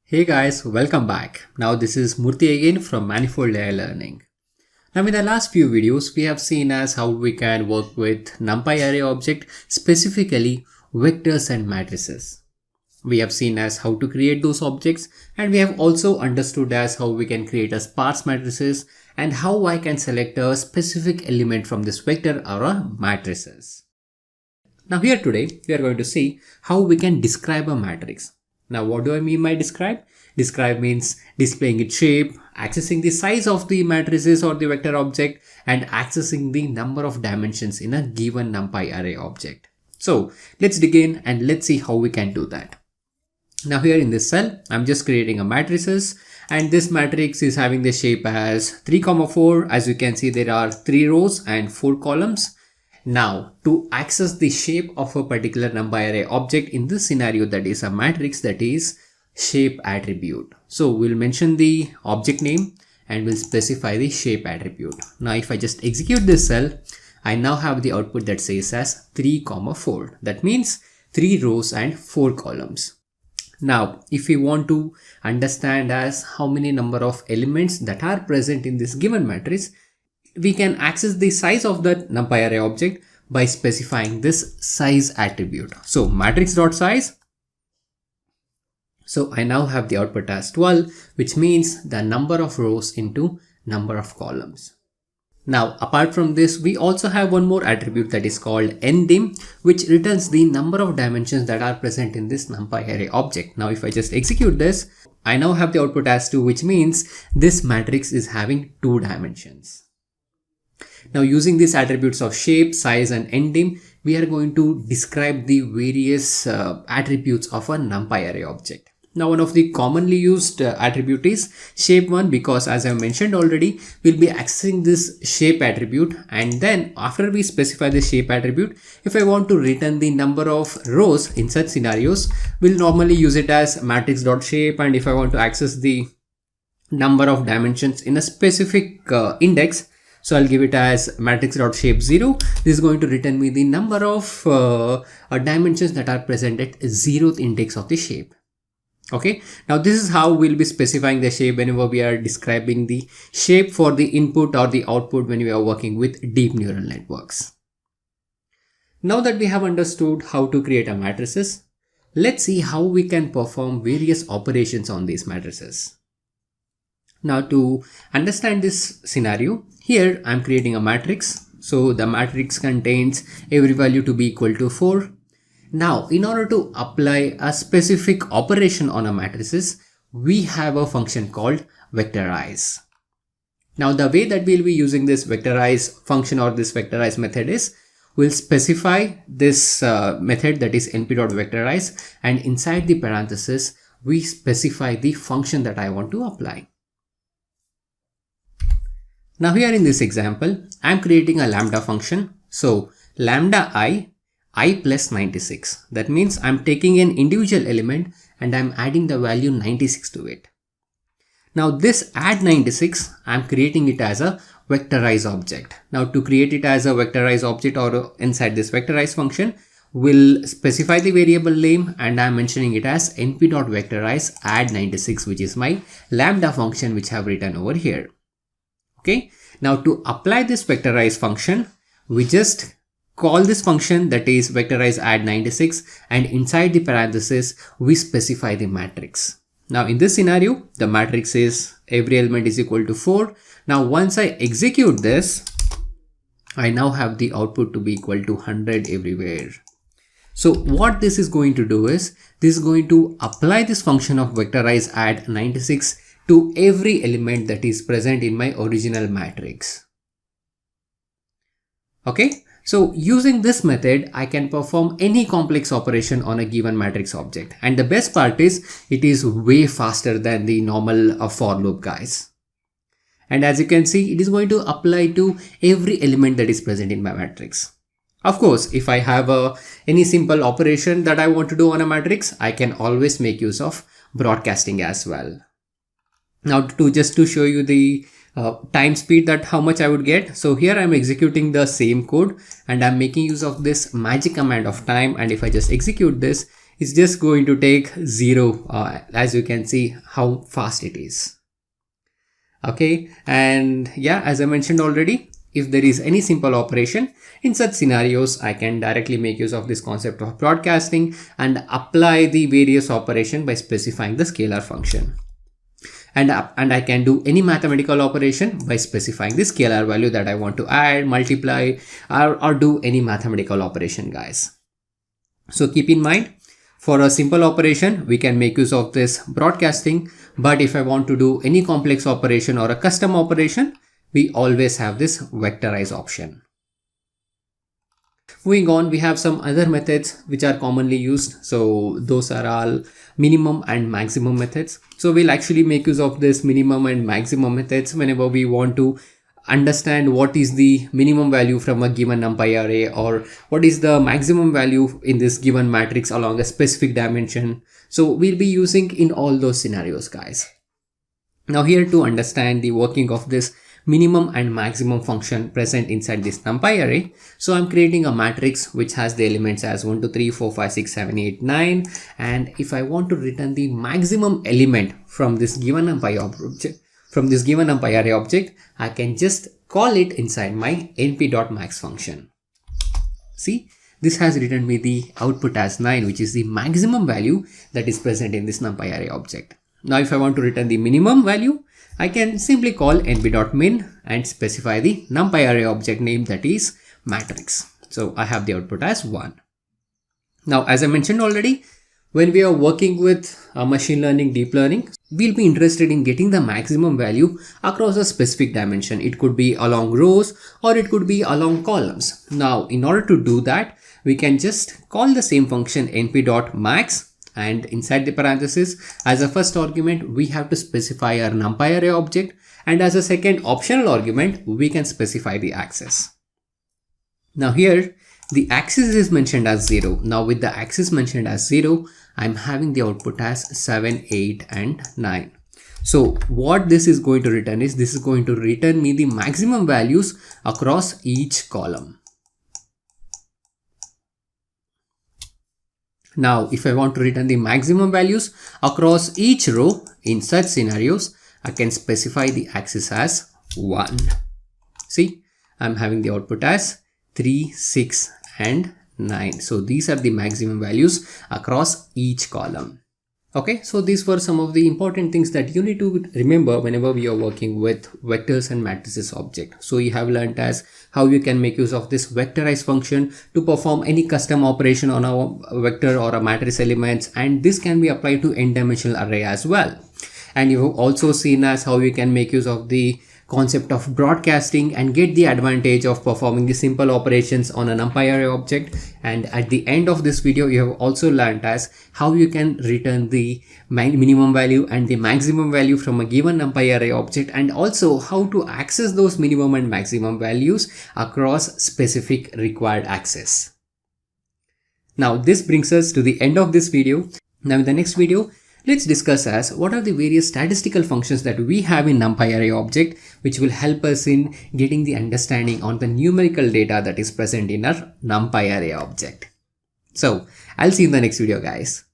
Hey guys, welcome back. Now this is Murthy again from Manifold AI Learning. Now in the last few videos, we have seen as how we can work with NumPy array object, specifically vectors and matrices. We have seen as how to create those objects, and we have also understood as how we can create a sparse matrices and how I can select a specific element from this vector or a matrices. Now here today, we are going to see how we can describe a matrix. Now what do I mean by describe? Describe means displaying its shape, accessing the size of the matrices or the vector object, and accessing the number of dimensions in a given NumPy array object. So let's dig in and let's see how we can do that. Now here in this cell, I'm just creating a matrices, and this matrix is having the shape as 3, 4. As you can see, there are 3 rows and 4 columns. Now, to access the shape of a particular NumPy array object in this scenario, that is a matrix, that is shape attribute. So we'll mention the object name and we'll specify the shape attribute. Now, if I just execute this cell, I now have the output that says as 3, 4. That means 3 rows and 4 columns. Now, if we want to understand as how many number of elements that are present in this given matrix, we can access the size of that NumPy array object by specifying this size attribute. So matrix.size. So I now have the output as 12, which means the number of rows into number of columns. Now, apart from this, we also have one more attribute that is called ndim, which returns the number of dimensions that are present in this NumPy array object. Now, if I just execute this, I now have the output as 2, which means this matrix is having 2 dimensions. Now, using these attributes of shape, size, and ndim, we are going to describe the various attributes of a NumPy array object. Now, one of the commonly used attribute is shape one, because as I mentioned already, we'll be accessing this shape attribute, and then after we specify the shape attribute, if I want to return the number of rows in such scenarios, we'll normally use it as matrix.shape, and if I want to access the number of dimensions in a specific index, so I'll give it as matrix.shape 0. This is going to return me the number of dimensions that are present at 0th index of the shape. Okay, now this is how we'll be specifying the shape whenever we are describing the shape for the input or the output when we are working with deep neural networks. Now that we have understood how to create a matrices, let's see how we can perform various operations on these matrices. Now, to understand this scenario, here I'm creating a matrix. So the matrix contains every value to be equal to 4. Now, in order to apply a specific operation on a matrices, we have a function called Vectorize. Now, the way that we'll be using this Vectorize function or this Vectorize method is, we'll specify this method, that is np.vectorize, and inside the parenthesis, we specify the function that I want to apply. Now here in this example, I'm creating a lambda function. So lambda I plus 96. That means I'm taking an individual element and I'm adding the value 96 to it. Now this add 96, I'm creating it as a Vectorize object. Now to create it as a Vectorize object or inside this Vectorize function, we'll specify the variable name and I'm mentioning it as np.vectorize add 96, which is my lambda function which I have written over here. Okay, now to apply this Vectorize function, we just call this function, that is Vectorize add 96, and inside the parenthesis, we specify the matrix. Now in this scenario, the matrix is every element is equal to 4. Now once I execute this, I now have the output to be equal to 100 everywhere. So what this is going to do is, this is going to apply this function of Vectorize add 96 to every element that is present in my original matrix. Okay, so using this method, I can perform any complex operation on a given matrix object. And the best part is, it is way faster than the normal for loop, guys. And as you can see, it is going to apply to every element that is present in my matrix. Of course, if I have any simple operation that I want to do on a matrix, I can always make use of broadcasting as well. Now just to show you the time speed, that how much I would get. So here I'm executing the same code and I'm making use of this magic command of time. And if I just execute this, it's just going to take 0, as you can see how fast it is. Okay, and yeah, as I mentioned already, if there is any simple operation in such scenarios, I can directly make use of this concept of broadcasting and apply the various operation by specifying the scalar function. And I can do any mathematical operation by specifying the scalar value that I want to add, multiply, or do any mathematical operation, guys. So keep in mind, for a simple operation, we can make use of this broadcasting. But if I want to do any complex operation or a custom operation, we always have this vectorize option. Moving on, we have some other methods which are commonly used. So those are all minimum and maximum methods. So we'll actually make use of this minimum and maximum methods whenever we want to understand what is the minimum value from a given numpy array, or what is the maximum value in this given matrix along a specific dimension. So we'll be using in all those scenarios, guys. Now here, to understand the working of this minimum and maximum function present inside this numpy array, so I'm creating a matrix which has the elements as 1 2 3 4 5 6 7 8 9, and if I want to return the maximum element from this given numpy object, from this given numpy array object, I can just call it inside my np.max function. See, this has returned me the output as 9, which is the maximum value that is present in this numpy array object. Now if I want to return the minimum value, I can simply call np.min and specify the numpy array object name, that is matrix. So I have the output as 1. Now, as I mentioned already, when we are working with machine learning, deep learning, we'll be interested in getting the maximum value across a specific dimension. It could be along rows or it could be along columns. Now, in order to do that, we can just call the same function np.max, and inside the parenthesis, as a first argument, we have to specify our numpy array object, and as a second optional argument, we can specify the axis. Now here, the axis is mentioned as 0. Now with the axis mentioned as 0, I'm having the output as 7, 8 and 9. So what this is going to return is, this is going to return me the maximum values across each column. Now, if I want to return the maximum values across each row in such scenarios, I can specify the axis as 1. See, I'm having the output as 3, 6 and 9. So these are the maximum values across each column. Okay, so these were some of the important things that you need to remember whenever we are working with vectors and matrices object. So you have learned as how you can make use of this vectorize function to perform any custom operation on a vector or a matrix elements, and this can be applied to n-dimensional array as well. And you have also seen as how you can make use of the concept of broadcasting and get the advantage of performing the simple operations on an numpy array object. And at the end of this video, you have also learned as how you can return the minimum value and the maximum value from a given numpy array object, and also how to access those minimum and maximum values across specific required access. Now this brings us to the end of this video. Now in the next video, let's discuss as what are the various statistical functions that we have in numpy array object, which will help us in getting the understanding on the numerical data that is present in our numpy array object. So I'll see you in the next video, guys.